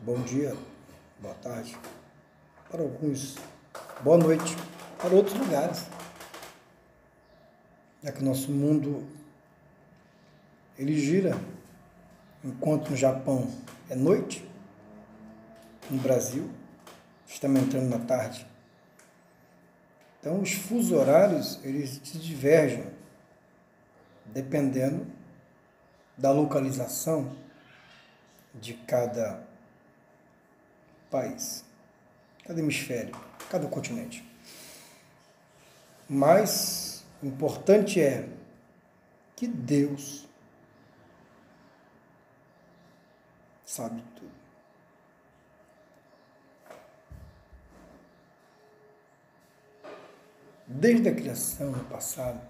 bom dia, boa tarde, para alguns, boa noite, para outros lugares. Já que o nosso mundo, ele gira, enquanto no Japão é noite, no Brasil, estamos entrando na tarde. Então, os fusos horários, eles se divergem, dependendo da localização de cada país, cada hemisfério, cada continente. Mas o importante é que Deus sabe tudo. Desde a criação no passado,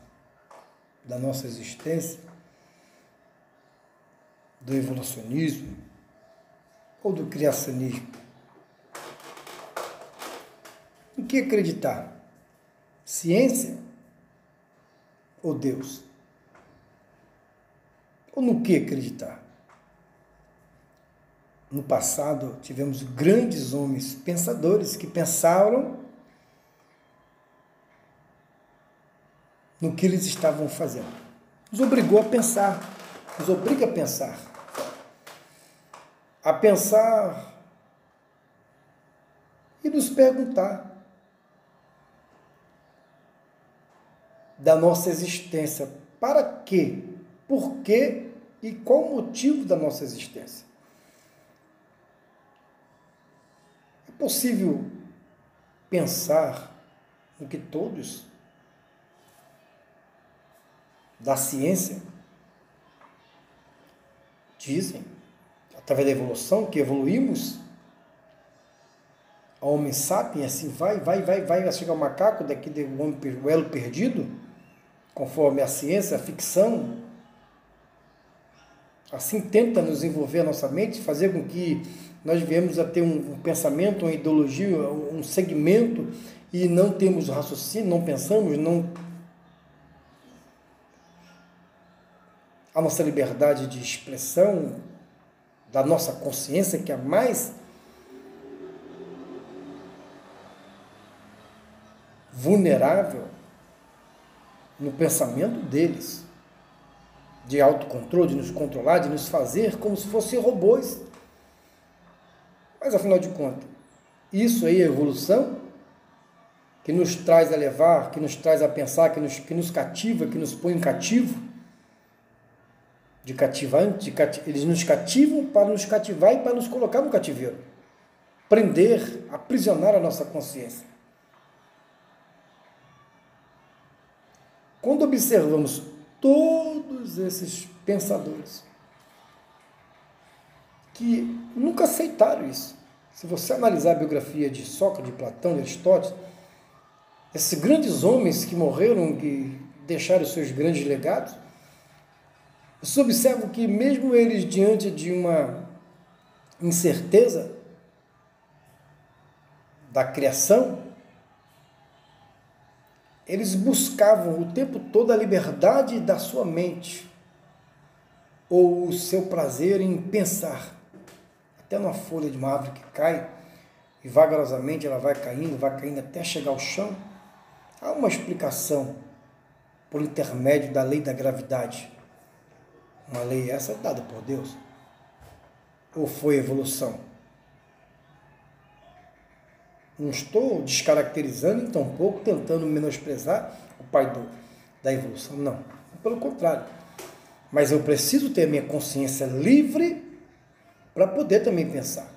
da nossa existência, do evolucionismo ou do criacionismo, em que acreditar? Ciência ou Deus? Ou no que acreditar? No passado, tivemos grandes homens pensadores que pensaram no que eles estavam fazendo. Nos obrigou a pensar, nos obriga a pensar. A pensar e nos perguntar da nossa existência. Para quê? Por quê? E qual o motivo da nossa existência? É possível pensar no que todos da ciência dizem, através da evolução, que evoluímos, a Homo sapiens, assim vai chegar o macaco, daqui o elo perdido, conforme a ciência, a ficção, assim tenta nos envolver a nossa mente, fazer com que nós viemos a ter um pensamento, uma ideologia, um segmento, e não temos raciocínio, não pensamos, a nossa liberdade de expressão, da nossa consciência, que é a mais vulnerável no pensamento deles, de autocontrole, de nos controlar, de nos fazer como se fossem robôs. Mas, afinal de contas, isso aí é evolução, que nos traz a levar, que nos traz a pensar, que nos cativa, que nos põe em cativo, eles nos cativam para nos cativar e para nos colocar no cativeiro, prender, aprisionar a nossa consciência. Quando observamos todos esses pensadores que nunca aceitaram isso, se você analisar a biografia de Sócrates, de Platão, de Aristóteles, esses grandes homens que morreram, que deixaram seus grandes legados, você observa que mesmo eles, diante de uma incerteza da criação, eles buscavam o tempo todo a liberdade da sua mente, ou o seu prazer em pensar. Até numa folha de uma árvore que cai, e vagarosamente ela vai caindo até chegar ao chão. Há uma explicação por intermédio da lei da gravidade. Uma lei essa dada por Deus? Ou foi evolução? Não estou descaracterizando e tampouco tentando menosprezar o pai da evolução, não. Pelo contrário. Mas eu preciso ter a minha consciência livre para poder também pensar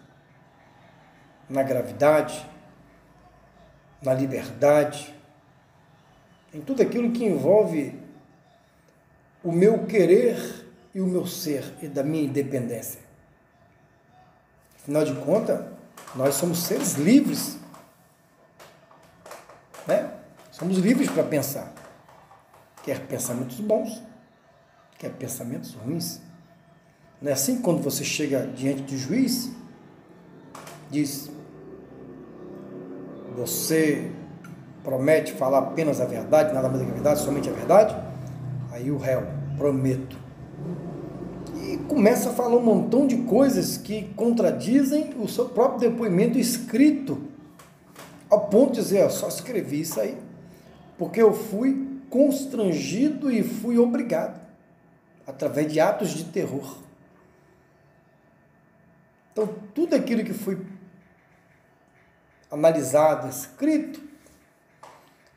na gravidade, na liberdade, em tudo aquilo que envolve o meu querer e o meu ser e da minha independência. Afinal de contas, nós somos seres livres, né? Somos livres para pensar, quer pensamentos bons, quer pensamentos ruins. Não é assim que quando você chega diante do juiz, diz: você promete falar apenas a verdade, nada mais do que a verdade, somente a verdade? Aí o réu: prometo. começa a falar um montão de coisas que contradizem o seu próprio depoimento escrito, ao ponto de dizer, só escrevi isso aí, porque eu fui constrangido e fui obrigado, através de atos de terror. Então, tudo aquilo que foi analisado, escrito,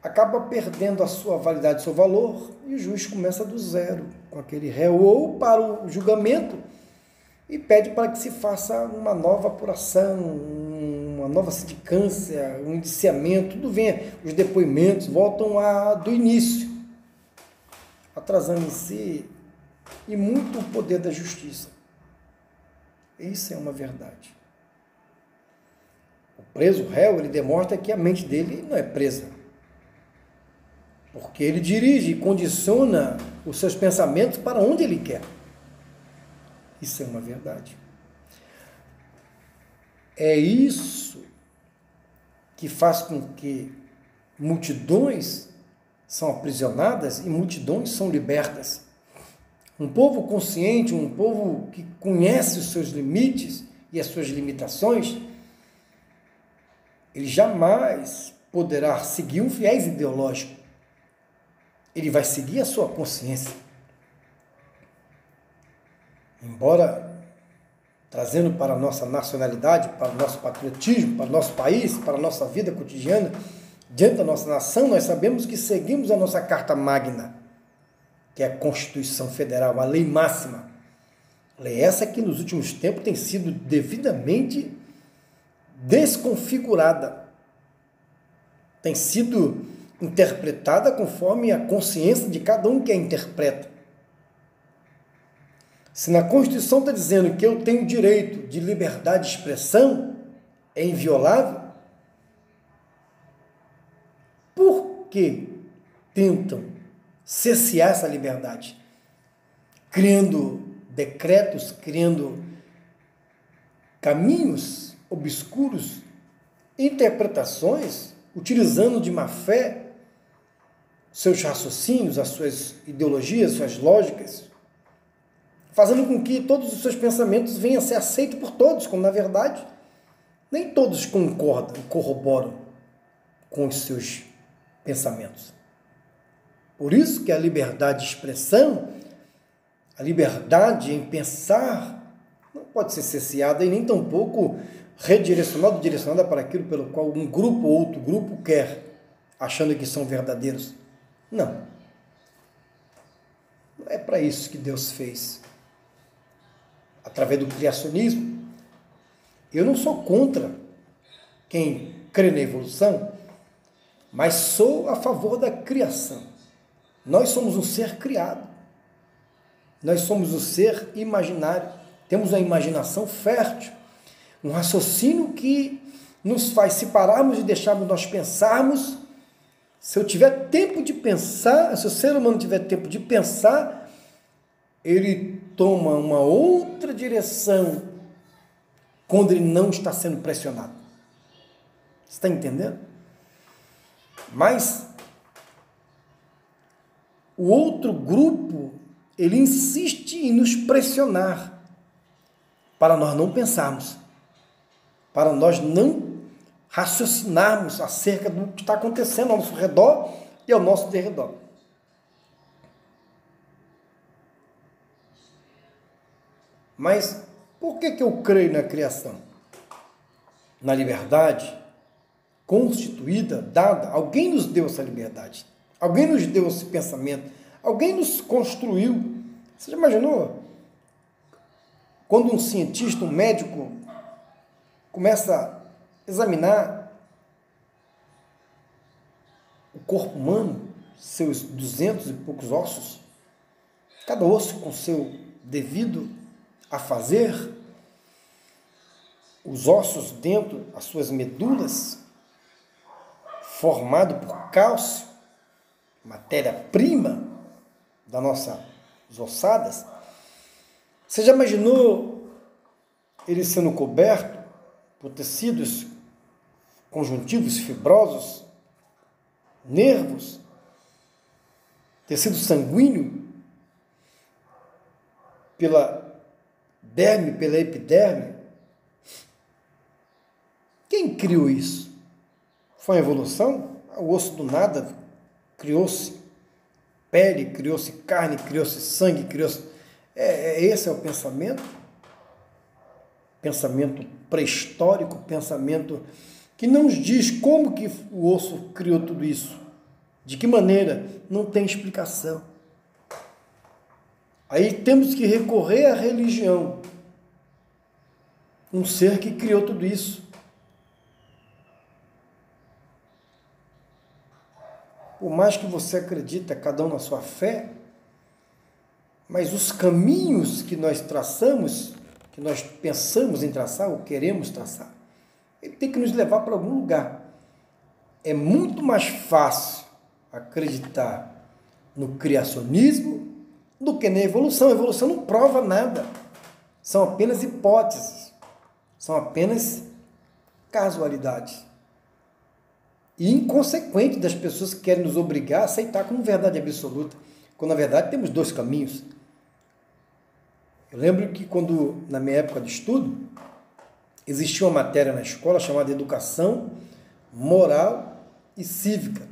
acaba perdendo a sua validade, seu valor, e o juiz começa do zero com aquele réu, ou para o julgamento, e pede para que se faça uma nova apuração, uma nova sindicância, um indiciamento, tudo vem, os depoimentos voltam do início, atrasando em si e muito o poder da justiça. Isso é uma verdade. O preso, o réu, ele demonstra que a mente dele não é presa, porque ele dirige e condiciona os seus pensamentos para onde ele quer. Isso é uma verdade. É isso que faz com que multidões são aprisionadas e multidões são libertas. Um povo consciente, um povo que conhece os seus limites e as suas limitações, ele jamais poderá seguir um viés ideológico. Ele vai seguir a sua consciência. Embora trazendo para a nossa nacionalidade, para o nosso patriotismo, para o nosso país, para a nossa vida cotidiana, diante da nossa nação, nós sabemos que seguimos a nossa Carta Magna, que é a Constituição Federal, a lei máxima. Lei essa que nos últimos tempos tem sido devidamente desconfigurada. Tem sido interpretada conforme a consciência de cada um que a interpreta. Se na Constituição está dizendo que eu tenho direito de liberdade de expressão, é inviolável, por que tentam cercear essa liberdade? Criando decretos, criando caminhos obscuros, interpretações, utilizando de má fé seus raciocínios, as suas ideologias, suas lógicas, fazendo com que todos os seus pensamentos venham a ser aceitos por todos, quando na verdade nem todos concordam e corroboram com os seus pensamentos. Por isso que a liberdade de expressão, a liberdade em pensar, não pode ser cerceada e nem tampouco direcionada para aquilo pelo qual um grupo ou outro grupo quer, achando que são verdadeiros. Não. Não é para isso que Deus fez. Através do criacionismo. Eu não sou contra quem crê na evolução, mas sou a favor da criação. Nós somos um ser criado. Nós somos um ser imaginário. Temos uma imaginação fértil, um raciocínio que nos faz separarmos e deixarmos nós pensarmos. Se eu tiver tempo de pensar, se o ser humano tiver tempo de pensar, ele toma uma outra direção quando ele não está sendo pressionado. Você está entendendo? Mas o outro grupo, ele insiste em nos pressionar para nós não pensarmos, para nós não raciocinarmos acerca do que está acontecendo ao nosso redor e ao nosso derredor. Mas por que eu creio na criação? Na liberdade constituída, dada, alguém nos deu essa liberdade, alguém nos deu esse pensamento, alguém nos construiu. Você já imaginou? Quando um cientista, um médico, começa a examinar o corpo humano, seus 200 e poucos ossos, cada osso com seu devido a fazer, os ossos dentro, as suas medulas, formado por cálcio, matéria-prima das nossas ossadas. Você já imaginou ele sendo coberto por tecidos conjuntivos fibrosos, nervos, tecido sanguíneo, pela derme pela epiderme. Quem criou isso? Foi a evolução? O osso do nada criou-se pele, criou-se carne, criou-se sangue, criou-se... Esse é o pensamento? Pensamento pré-histórico, pensamento que não nos diz como que o osso criou tudo isso. De que maneira? Não tem explicação. Aí temos que recorrer à religião. Um ser que criou tudo isso. Por mais que você acredite, cada um na sua fé, mas os caminhos que nós traçamos, que nós pensamos em traçar ou queremos traçar, ele tem que nos levar para algum lugar. É muito mais fácil acreditar no criacionismo do que na evolução. A evolução não prova nada. São apenas hipóteses. São apenas casualidades. E inconsequente das pessoas que querem nos obrigar a aceitar como verdade absoluta, quando na verdade temos dois caminhos. Eu lembro que quando, na minha época de estudo, existia uma matéria na escola chamada Educação Moral e Cívica.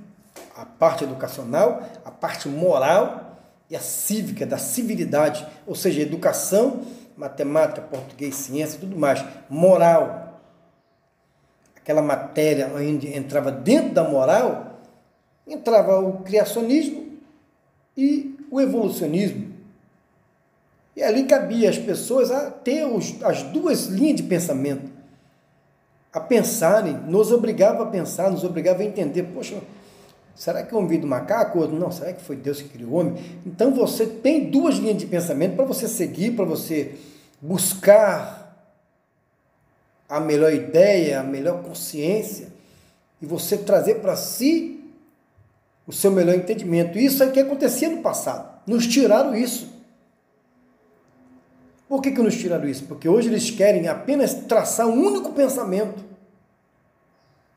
A parte educacional, a parte moral e a cívica, da civilidade, ou seja, educação, matemática, português, ciência, tudo mais. Moral. Aquela matéria onde entrava dentro da moral, entrava o criacionismo e o evolucionismo. E ali cabia as pessoas a ter as duas linhas de pensamento, a pensarem, nos obrigava a pensar, nos obrigava a entender, poxa, será que é o homem veio do macaco? Não, será que foi Deus que criou o homem? Então você tem duas linhas de pensamento para você seguir, para você buscar a melhor ideia, a melhor consciência, e você trazer para si o seu melhor entendimento. Isso é o que acontecia no passado. Nos tiraram isso. Por que nos tiraram isso? Porque hoje eles querem apenas traçar um único pensamento,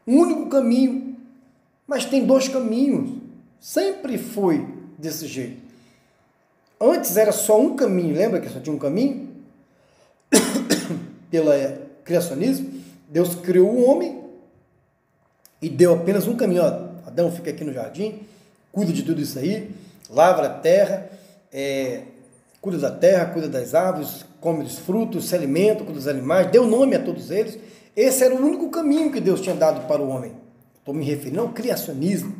um único caminho. Mas tem dois caminhos. Sempre foi desse jeito. Antes era só um caminho. Lembra que só tinha um caminho? Pelo criacionismo, Deus criou o homem e deu apenas um caminho. Ó, Adão, fica aqui no jardim, cuida de tudo isso aí, lavra a terra, cuida da terra, cuida das árvores, come os frutos, se alimenta, cuida dos animais, deu nome a todos eles. Esse era o único caminho que Deus tinha dado para o homem. Estou me referindo ao criacionismo.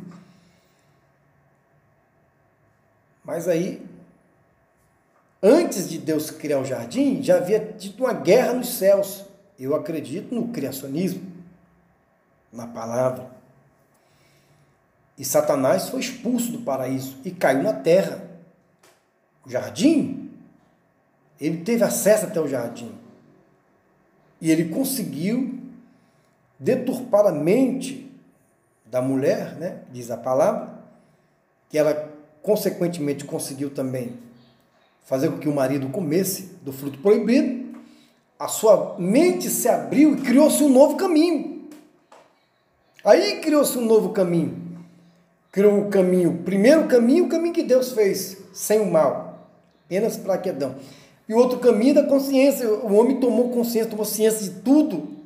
Mas aí, antes de Deus criar o jardim, já havia tido uma guerra nos céus. Eu acredito no criacionismo, na palavra. E Satanás foi expulso do paraíso e caiu na terra. O jardim, ele teve acesso até o jardim. E ele conseguiu deturpar a mente da mulher, né? Diz a palavra, que ela consequentemente conseguiu também fazer com que o marido comesse do fruto proibido. A sua mente se abriu e criou-se um novo caminho. Aí criou-se um novo caminho. Criou o caminho, o primeiro caminho, o caminho que Deus fez, sem o mal, apenas para Adão. E o outro caminho da consciência. O homem tomou consciência, tomou ciência de tudo.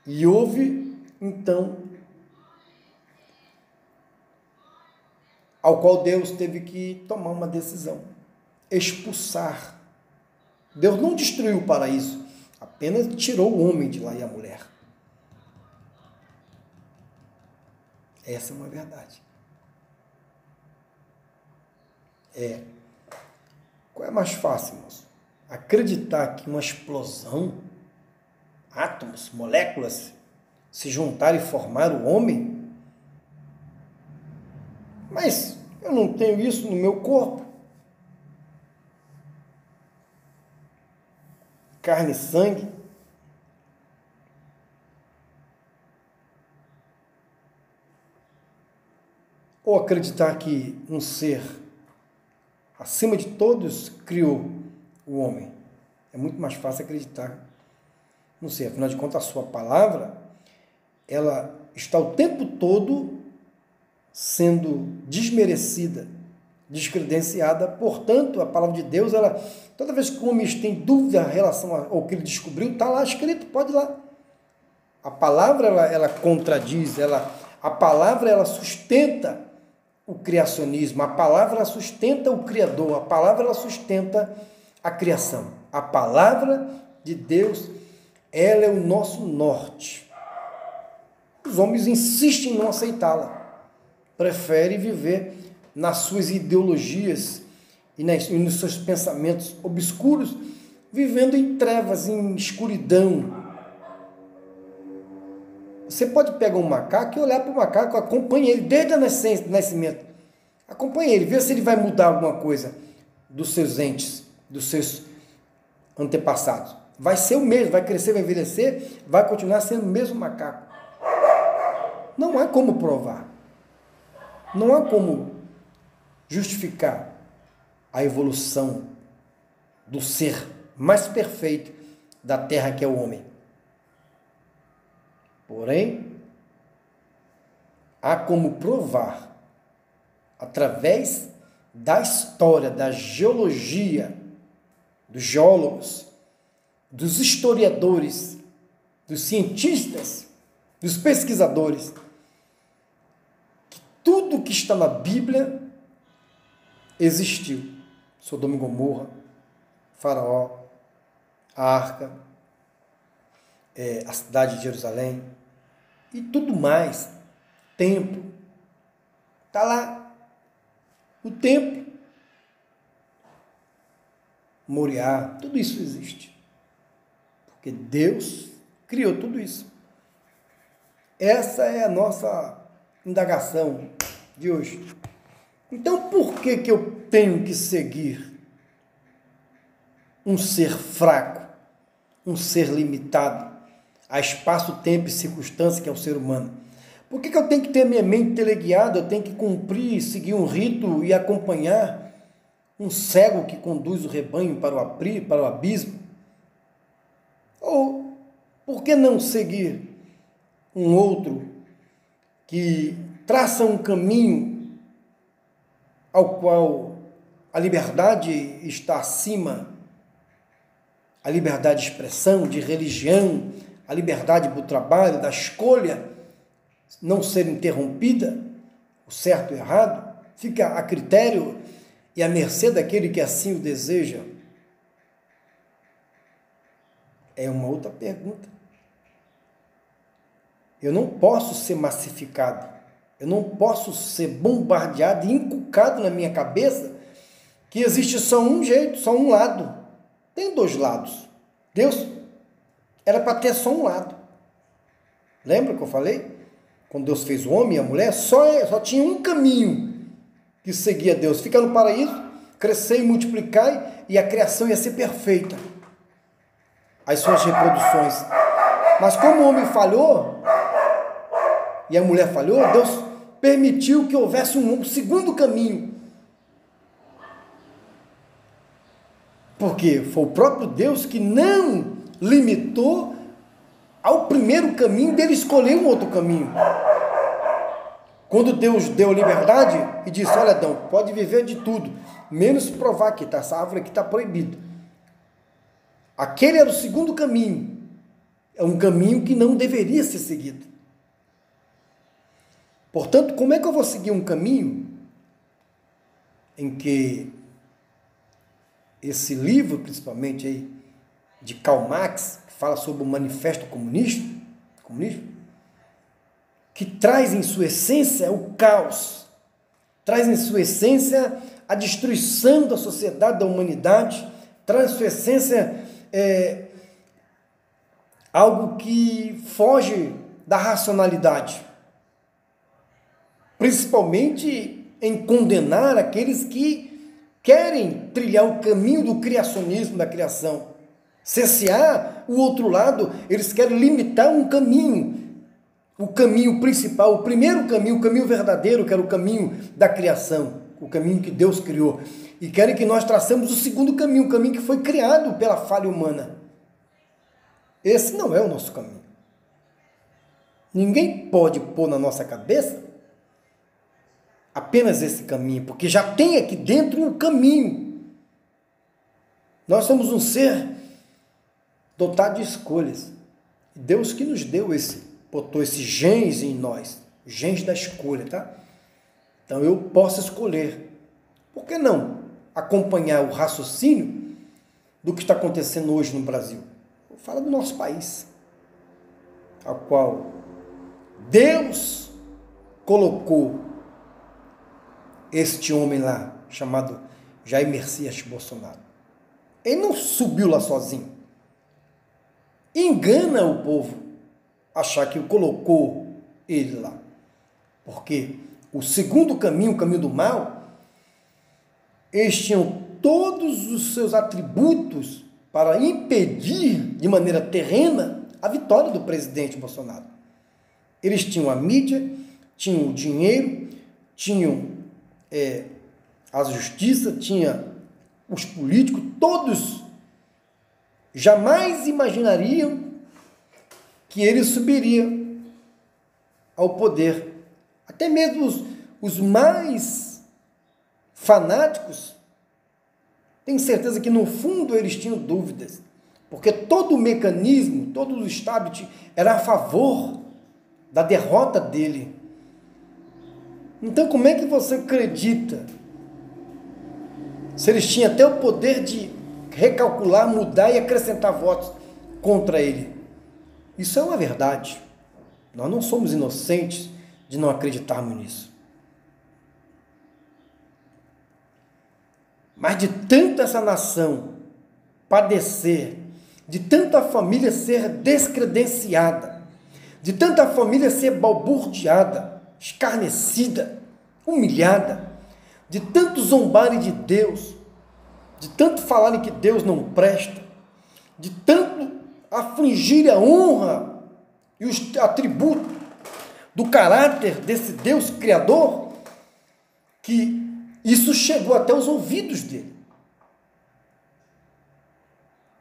E houve, então, ao qual Deus teve que tomar uma decisão. Expulsar. Deus não destruiu o paraíso, apenas tirou o homem de lá e a mulher. Essa é uma verdade. Qual é mais fácil, moço? Acreditar que uma explosão, átomos, moléculas, se juntaram e formaram o homem? Mas eu não tenho isso no meu corpo. Carne e sangue. Ou acreditar que um ser acima de todos criou o homem. É muito mais fácil acreditar no ser. Afinal de contas, a sua palavra, ela está o tempo todo sendo desmerecida, descredenciada. Portanto, a palavra de Deus, ela, toda vez que o homem tem dúvida em relação ao que ele descobriu, está lá escrito, pode ir lá. A palavra, ela contradiz, a palavra, ela sustenta o criacionismo, a palavra, ela sustenta o Criador, a palavra, ela sustenta a criação. A palavra de Deus, ela é o nosso norte. Os homens insistem em não aceitá-la, preferem viver nas suas ideologias e nos seus pensamentos obscuros, vivendo em trevas, em escuridão. Você pode pegar um macaco e olhar para o macaco, acompanhe ele desde o nascimento. Acompanhe ele, vê se ele vai mudar alguma coisa dos seus entes, dos seus antepassados. Vai ser o mesmo, vai crescer, vai envelhecer, vai continuar sendo o mesmo macaco. Não há como provar. Não há como justificar a evolução do ser mais perfeito da Terra, que é o homem. Porém, há como provar, através da história, da geologia, dos geólogos, dos historiadores, dos cientistas, dos pesquisadores, que tudo que está na Bíblia existiu. Sodoma e Gomorra, Faraó, a Arca, a cidade de Jerusalém e tudo mais. Templo. Está lá. O templo. Moriá. Tudo isso existe. Porque Deus criou tudo isso. Essa é a nossa indagação de hoje. Então, por que eu tenho que seguir um ser fraco, um ser limitado, a espaço, tempo e circunstância, que é o ser humano? Por que eu tenho que ter minha mente teleguiada, eu tenho que cumprir, seguir um rito e acompanhar um cego que conduz o rebanho para o abismo? Ou por que não seguir um outro que traça um caminho ao qual a liberdade está acima, a liberdade de expressão, de religião, a liberdade do trabalho, da escolha não ser interrompida, o certo e o errado, fica a critério e à mercê daquele que assim o deseja? É uma outra pergunta. Eu não posso ser massificado, eu não posso ser bombardeado e inculcado na minha cabeça que existe só um jeito, só um lado. Tem dois lados. Deus era para ter só um lado. Lembra que eu falei? Quando Deus fez o homem e a mulher, só tinha um caminho que seguia Deus. Ficar no paraíso, crescer e multiplicar, e a criação ia ser perfeita. As suas reproduções. Mas como o homem falhou, e a mulher falhou, Deus permitiu que houvesse um segundo caminho. Porque foi o próprio Deus que não limitou ao primeiro caminho dele escolher um outro caminho. Quando Deus deu liberdade e disse: olha, Adão, pode viver de tudo, menos provar que essa árvore aqui está proibida. Aquele era o segundo caminho. É um caminho que não deveria ser seguido. Portanto, como é que eu vou seguir um caminho em que esse livro, principalmente aí, de Karl Marx, que fala sobre o Manifesto Comunismo, que traz em sua essência o caos, traz em sua essência a destruição da sociedade, da humanidade, traz em sua essência algo que foge da racionalidade, principalmente em condenar aqueles que querem trilhar o caminho do criacionismo, da criação. Cessear o outro lado, eles querem limitar um caminho, o caminho principal, o primeiro caminho, o caminho verdadeiro, que era o caminho da criação, o caminho que Deus criou. E querem que nós traçamos o segundo caminho, o caminho que foi criado pela falha humana. Esse não é o nosso caminho. Ninguém pode pôr na nossa cabeça apenas esse caminho, porque já tem aqui dentro um caminho. Nós somos um ser dotado de escolhas. Deus que nos deu botou esse genes em nós, genes da escolha, tá? Então eu posso escolher. Por que não acompanhar o raciocínio do que está acontecendo hoje no Brasil? Fala do nosso país, ao qual Deus colocou este homem lá, chamado Jair Messias Bolsonaro. Ele não subiu lá sozinho. Engana o povo achar que colocou ele lá. Porque o segundo caminho, o caminho do mal, eles tinham todos os seus atributos para impedir, de maneira terrena, a vitória do presidente Bolsonaro. Eles tinham a mídia, tinham o dinheiro, tinham a justiça, tinha os políticos, todos jamais imaginariam que ele subiria ao poder. Até mesmo os mais fanáticos, tenho certeza que no fundo eles tinham dúvidas, porque todo o mecanismo, todo o establishment era a favor da derrota dele. Então como é que você acredita? Se eles tinham até o poder de recalcular, mudar e acrescentar votos contra ele. Isso é uma verdade. Nós não somos inocentes de não acreditarmos nisso. Mas de tanta essa nação padecer, de tanta família ser descredenciada, de tanta família ser balburdeada, escarnecida, humilhada, de tanto zombarem de Deus, de tanto falarem que Deus não presta, de tanto afligir a honra e os atributos do caráter desse Deus Criador, que isso chegou até os ouvidos dele.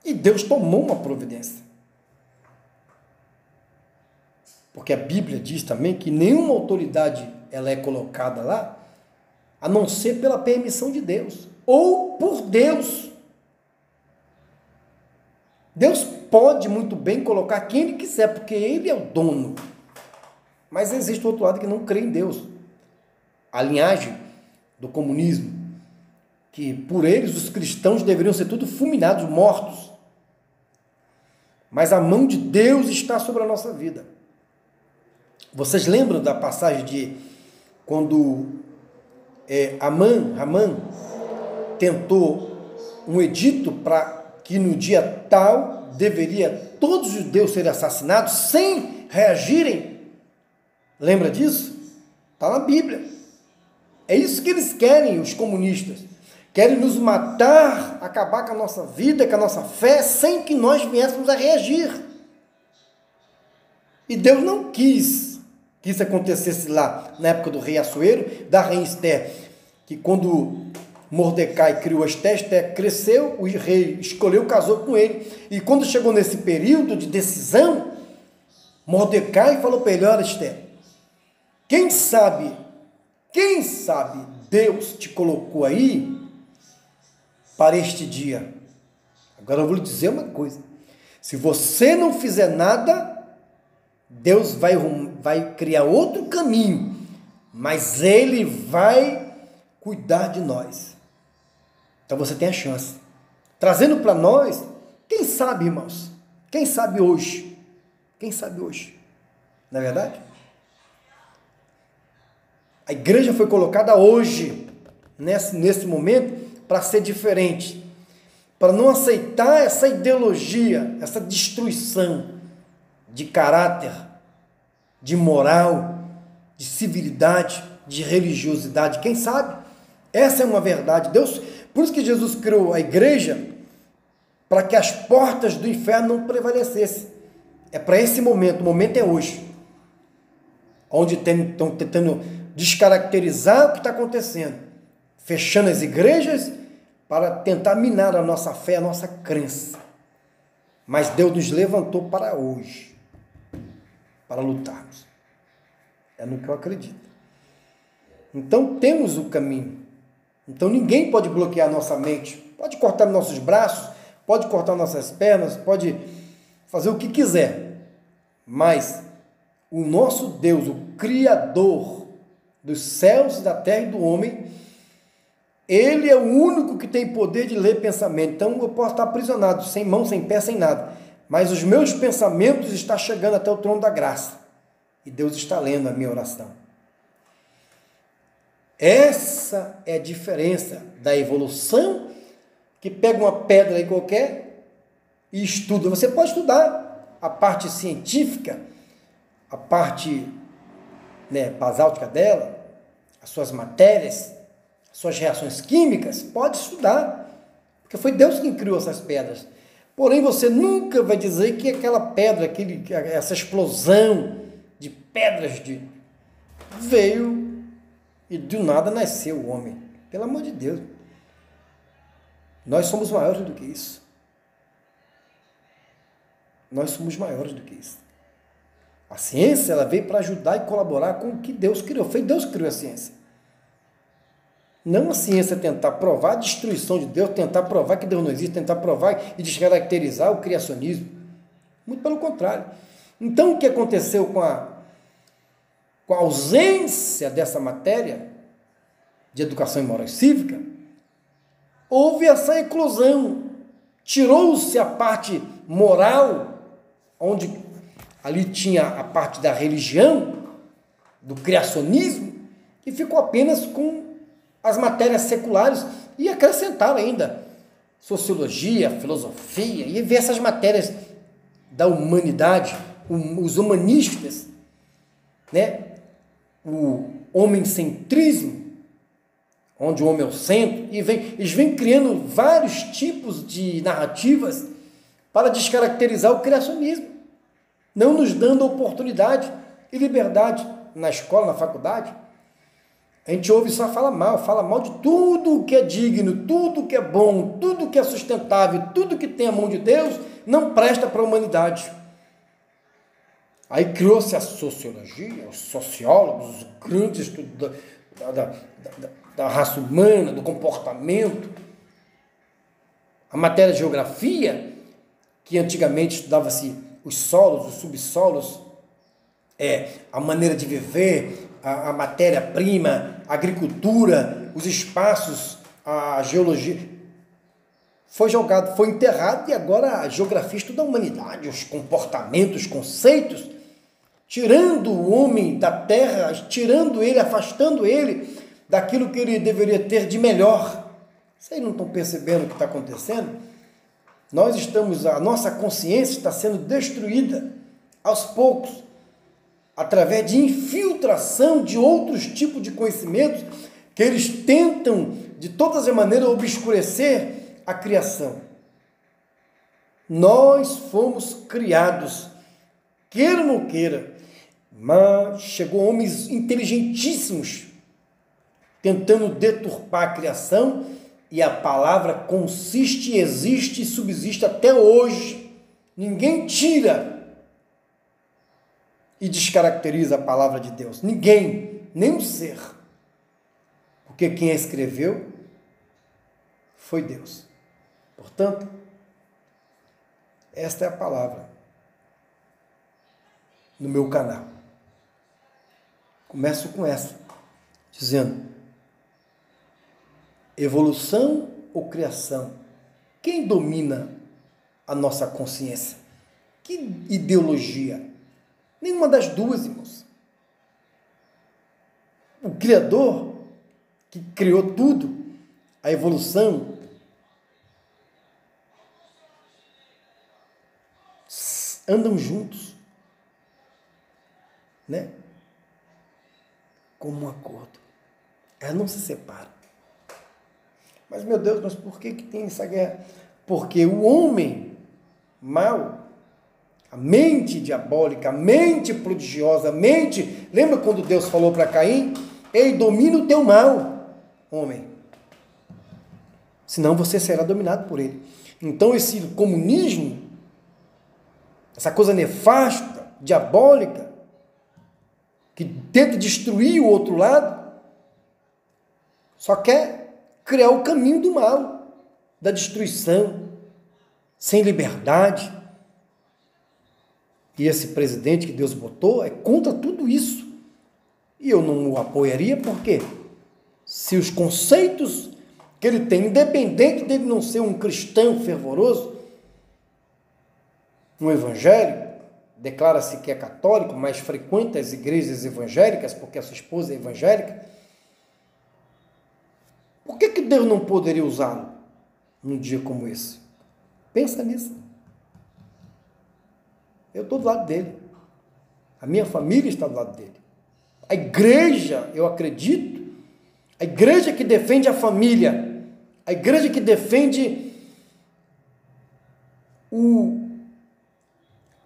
E Deus tomou uma providência. Porque a Bíblia diz também que nenhuma autoridade ela é colocada lá, a não ser pela permissão de Deus, ou por Deus. Deus pode muito bem colocar quem Ele quiser, porque Ele é o dono. Mas existe o outro lado que não crê em Deus. A linhagem do comunismo, que por eles os cristãos deveriam ser tudo fulminados, mortos. Mas a mão de Deus está sobre a nossa vida. Vocês lembram da passagem de quando Amã tentou um edito para que no dia tal deveria todos os judeus serem assassinados sem reagirem? Lembra disso? Está na Bíblia. É isso que eles querem, os comunistas. Querem nos matar, acabar com a nossa vida, com a nossa fé, sem que nós viéssemos a reagir. E Deus não quis que isso acontecesse lá, na época do rei Assuero, da rainha Esther, que quando Mordecai criou Esther, Esther cresceu, o rei escolheu, casou com ele. E quando chegou nesse período de decisão, Mordecai falou para ele: olha, Esther, quem sabe Deus te colocou aí para este dia. Agora eu vou lhe dizer uma coisa: se você não fizer nada, Deus vai criar outro caminho, mas Ele vai cuidar de nós. Então você tem a chance. Trazendo para nós, quem sabe, irmãos? Quem sabe hoje? Quem sabe hoje? Não é verdade? A igreja foi colocada hoje, nesse momento, para ser diferente, para não aceitar essa ideologia, essa destruição de caráter, de moral, de civilidade, de religiosidade. Quem sabe? Essa é uma verdade. Deus, por isso que Jesus criou a igreja, para que as portas do inferno não prevalecessem. É para esse momento, o momento é hoje, onde estão tentando descaracterizar o que está acontecendo, fechando as igrejas para tentar minar a nossa fé, a nossa crença. Mas Deus nos levantou para hoje, para lutarmos. É no que eu acredito. Então temos o caminho. Então ninguém pode bloquear nossa mente, pode cortar nossos braços, pode cortar nossas pernas, pode fazer o que quiser, mas o nosso Deus, o Criador dos céus, da terra e do homem, Ele é o único que tem poder de ler pensamento. Então eu posso estar aprisionado, sem mão, sem pé, sem nada, mas os meus pensamentos estão chegando até o trono da graça, e Deus está lendo a minha oração. Essa é a diferença da evolução, que pega uma pedra aí qualquer e estuda. Você pode estudar a parte científica, a parte basáltica dela, as suas matérias, as suas reações químicas, pode estudar, porque foi Deus quem criou essas pedras. Porém, você nunca vai dizer que aquela pedra, essa explosão de pedras veio e do nada nasceu o homem. Pelo amor de Deus. Nós somos maiores do que isso. Nós somos maiores do que isso. A ciência, ela veio para ajudar e colaborar com o que Deus criou. Foi Deus que criou a ciência. Não a ciência tentar provar a destruição de Deus, tentar provar que Deus não existe, tentar provar e descaracterizar o criacionismo. Muito pelo contrário. Então, o que aconteceu com a ausência dessa matéria de educação moral e cívica? Houve essa eclosão. Tirou-se a parte moral, onde ali tinha a parte da religião, do criacionismo, e ficou apenas com as matérias seculares, e acrescentaram ainda sociologia, filosofia, e ver essas matérias da humanidade, os humanistas, o homencentrismo, onde o homem é o centro, e eles vêm criando vários tipos de narrativas para descaracterizar o criacionismo, não nos dando oportunidade e liberdade na escola, na faculdade. A gente ouve só fala mal de tudo que é digno, tudo que é bom, tudo que é sustentável, tudo que tem a mão de Deus, não presta para a humanidade. Aí criou-se a sociologia, os sociólogos, os grandes estudos da raça humana, do comportamento. A matéria de geografia, que antigamente estudava-se os solos, os subsolos, a maneira de viver, a matéria-prima, a agricultura, os espaços, a geologia, foi jogado, foi enterrado, e agora a geografia estuda a humanidade, os comportamentos, os conceitos, tirando o homem da terra, tirando ele, afastando ele daquilo que ele deveria ter de melhor. Vocês não estão percebendo o que está acontecendo? A nossa consciência está sendo destruída aos poucos, através de infiltração de outros tipos de conhecimentos que eles tentam, de todas as maneiras, obscurecer a criação. Nós fomos criados, queira ou não queira, mas chegou homens inteligentíssimos tentando deturpar a criação, e a palavra consiste, existe e subsiste até hoje. Ninguém tira e descaracteriza a palavra de Deus. Ninguém, nenhum ser. Porque quem a escreveu foi Deus. Portanto, esta é a palavra no meu canal. Começo com essa, dizendo: evolução ou criação? Quem domina a nossa consciência? Que ideologia? Nenhuma das duas, irmãos. O Criador, que criou tudo, a evolução, andam juntos, como um acordo. Elas não se separam. Mas, meu Deus, mas por que tem essa guerra? Porque o homem mau, a mente diabólica, a mente prodigiosa, a mente... Lembra quando Deus falou para Caim? Ei, domina o teu mal, homem. Senão você será dominado por ele. Então, esse comunismo, essa coisa nefasta, diabólica, que tenta destruir o outro lado, Só quer criar o caminho do mal, da destruição, sem liberdade. E esse presidente que Deus botou é contra tudo isso. E eu não o apoiaria porque se os conceitos que ele tem, independente dele não ser um cristão fervoroso, um evangélico, declara-se que é católico, mas frequenta as igrejas evangélicas porque a sua esposa é evangélica, por que Deus não poderia usá-lo num dia como esse? Pensa nisso. Eu estou do lado dele. A minha família está do lado dele. A igreja, eu acredito, a igreja que defende a família, a igreja que defende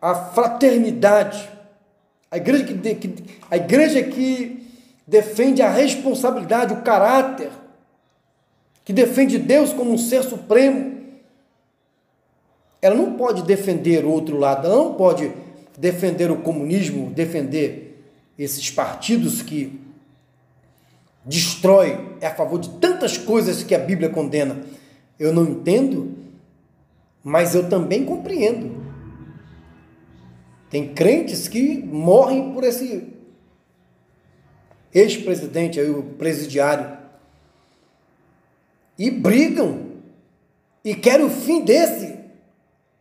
a fraternidade, a igreja que defende a responsabilidade, o caráter, que defende Deus como um ser supremo, ela não pode defender o outro lado, ela não pode defender o comunismo, defender esses partidos que destrói, é a favor de tantas coisas que a Bíblia condena. Eu não entendo, mas eu também compreendo. Tem crentes que morrem por esse ex-presidente, aí, o presidiário, e brigam, e querem o fim desse,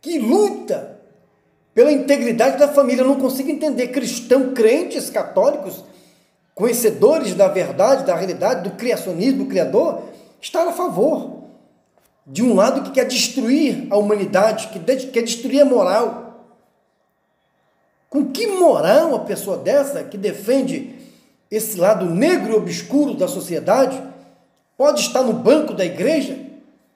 que luta pela integridade da família. Eu não consigo entender crentes católicos, conhecedores da verdade, da realidade, do criacionismo, do Criador, estar a favor de um lado que quer destruir a humanidade, que quer destruir a moral. Com que moral uma pessoa dessa, que defende esse lado negro e obscuro da sociedade, pode estar no banco da igreja,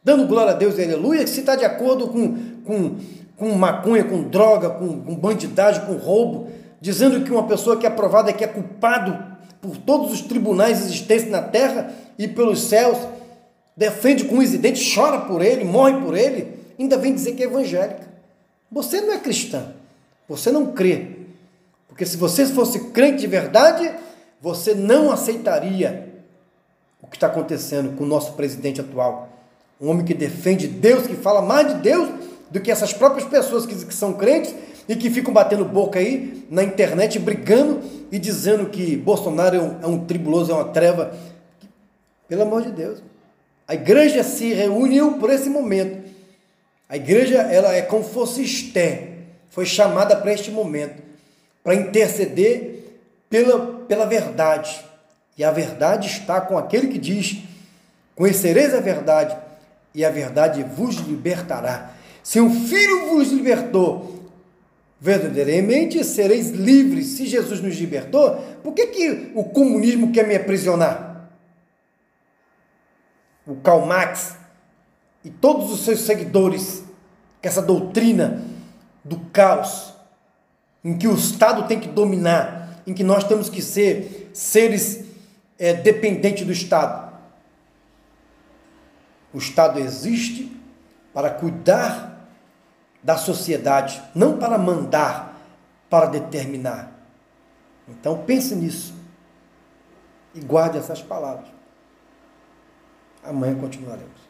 dando glória a Deus e aleluia, se está de acordo com maconha, com droga, com bandidagem, com roubo, dizendo que uma pessoa que é aprovada, que é culpado por todos os tribunais existentes na terra e pelos céus, defende com os dentes, chora por ele, morre por ele, ainda vem dizer que é evangélica. Você não é cristã, você não crê. Porque se você fosse crente de verdade, você não aceitaria o que está acontecendo com o nosso presidente atual. Um homem que defende Deus, que fala mais de Deus do que essas próprias pessoas que são crentes e que ficam batendo boca aí na internet, brigando e dizendo que Bolsonaro é um tribuloso, é uma treva. Pelo amor de Deus. A igreja se reuniu por esse momento. A igreja, ela é como fosse Esté, foi chamada para este momento, para interceder pela verdade. E a verdade está com aquele que diz: conhecereis a verdade, e a verdade vos libertará. Se um filho vos libertou, verdadeiramente sereis livres. Se Jesus nos libertou, por que o comunismo quer me aprisionar? O Karl Marx e todos os seus seguidores, com essa doutrina do caos, em que o Estado tem que dominar, em que nós temos que ser seres dependentes do Estado. O Estado existe para cuidar da sociedade, não para mandar, para determinar. Então pense nisso e guarde essas palavras. Amanhã continuaremos.